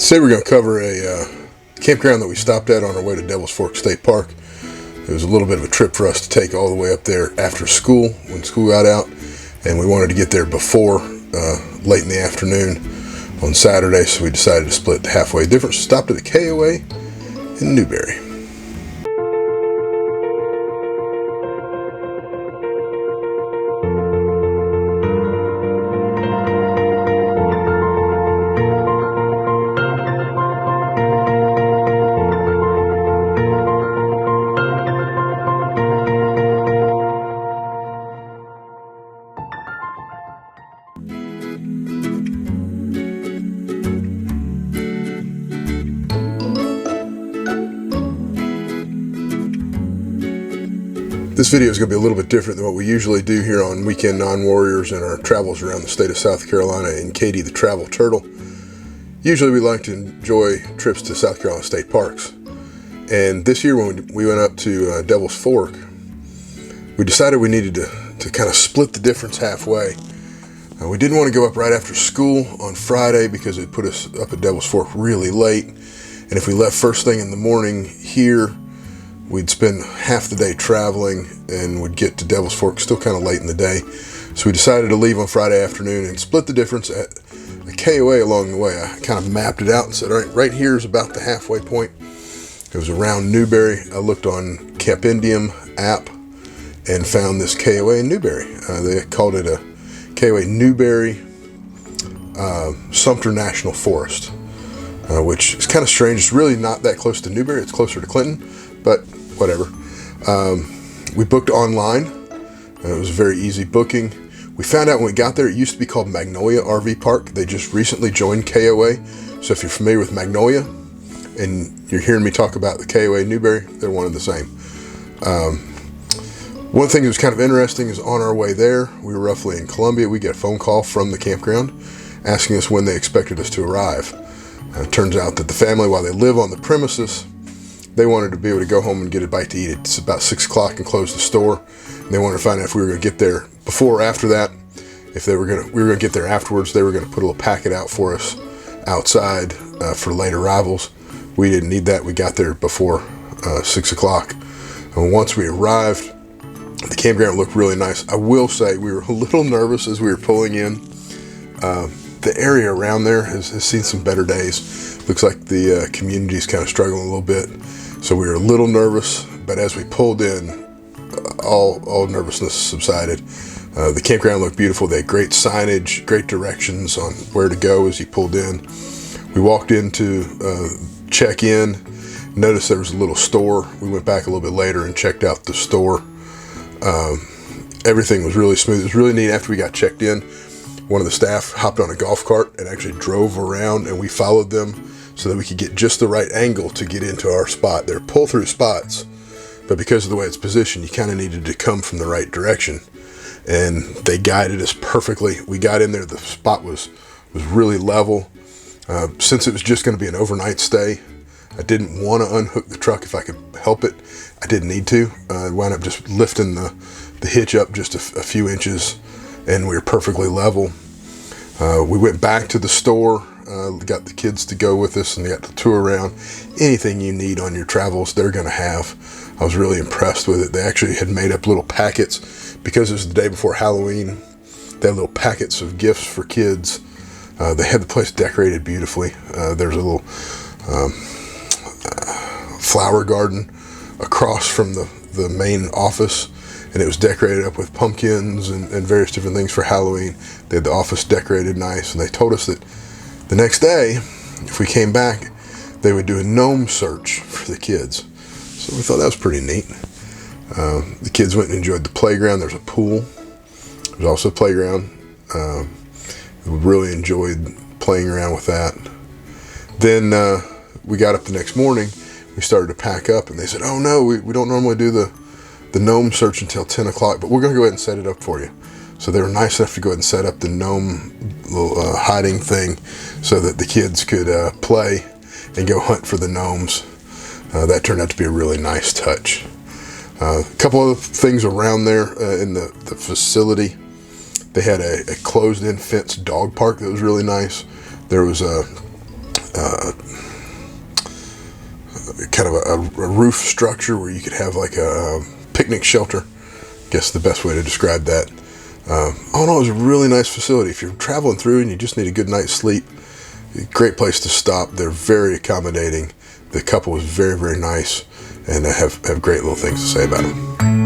Today we're going to cover a campground that we stopped at on our way to Devil's Fork State Park. It was a little bit of a trip for us to take all the way up there after school, when school got out, and we wanted to get there before late in the afternoon on Saturday, so we decided to split the halfway difference. Stopped at the KOA in Newberry. This video is going to be a little bit different than what we usually do here on Weekend Non-Warriors and our travels around the state of South Carolina in Katie the Travel Turtle. Usually we like to enjoy trips to South Carolina state parks. And this year when we went up to Devil's Fork, we decided we needed to kind of split the difference halfway. We didn't want to go up right after school on Friday because it put us up at Devil's Fork really late. And if we left first thing in the morning here, we'd spend half the day traveling and would get to Devil's Fork still kind of late in the day. So we decided to leave on Friday afternoon and split the difference at a KOA along the way. I kind of mapped it out and said, all right here is about the halfway point. It was around Newberry. I looked on Capendium app and found this KOA in Newberry. They called it a KOA Newberry Sumter National Forest, which is kind of strange. It's really not that close to Newberry. It's closer to Clinton, but whatever. We booked online. It was a very easy booking. We found out when we got there, it used to be called Magnolia RV Park. They just recently joined KOA. So if you're familiar with Magnolia and you're hearing me talk about the KOA Newberry, they're one and the same. One thing that was kind of interesting is on our way there, we were roughly in Columbia. We get a phone call from the campground asking us when they expected us to arrive. It turns out that the family, while they live on the premises, they wanted to be able to go home and get a bite to eat. It's about 6 o'clock and close the store. And they wanted to find out if we were going to get there before or after that. If we were going to get there afterwards, they were going to put a little packet out for us outside for late arrivals. We didn't need that. We got there before 6 o'clock. And once we arrived, the campground looked really nice. I will say we were a little nervous as we were pulling in. The area around there has seen some better days. Looks like the community is kind of struggling a little bit. So we were a little nervous, but as we pulled in, all nervousness subsided. The campground looked beautiful. They had great signage, great directions on where to go as you pulled in. We walked in to check in, noticed there was a little store. We went back a little bit later and checked out the store. Everything was really smooth. It was really neat. After we got checked in, one of the staff hopped on a golf cart and actually drove around, and we followed them so that we could get just the right angle to get into our spot. They're pull-through spots, but because of the way it's positioned, you kind of needed to come from the right direction. And they guided us perfectly. We got in there, the spot was really level. Since it was just going to be an overnight stay, I didn't want to unhook the truck if I could help it. I didn't need to. I wound up just lifting the hitch up just a few inches, and we were perfectly level. We went back to the store, got the kids to go with us, and they got to tour around. Anything you need on your travels, they're going to have. I was really impressed with it. They actually had made up little packets because it was the day before Halloween. They had little packets of gifts for kids. They had the place decorated beautifully. There's a little flower garden across from the main office, and it was decorated up with pumpkins and various different things for Halloween. They had the office decorated nice, and they told us that the next day, if we came back, they would do a gnome search for the kids. So we thought that was pretty neat. The kids went and enjoyed the playground. There's a pool. There's also a playground. We really enjoyed playing around with that. Then we got up the next morning. We started to pack up, and they said, oh no, we don't normally do the gnome search until 10 o'clock, but we're going to go ahead and set it up for you. So they were nice enough to go ahead and set up the gnome little hiding thing so that the kids could play and go hunt for the gnomes. That turned out to be a really nice touch. A couple of things around there in the facility. They had a closed-in fenced dog park that was really nice. There was kind of a roof structure where you could have like a picnic shelter. Guess the best way to describe that. All in all, it was a really nice facility. If you're traveling through and you just need a good night's sleep, great place to stop. They're very accommodating. The couple was very, very nice, and have great little things to say about them.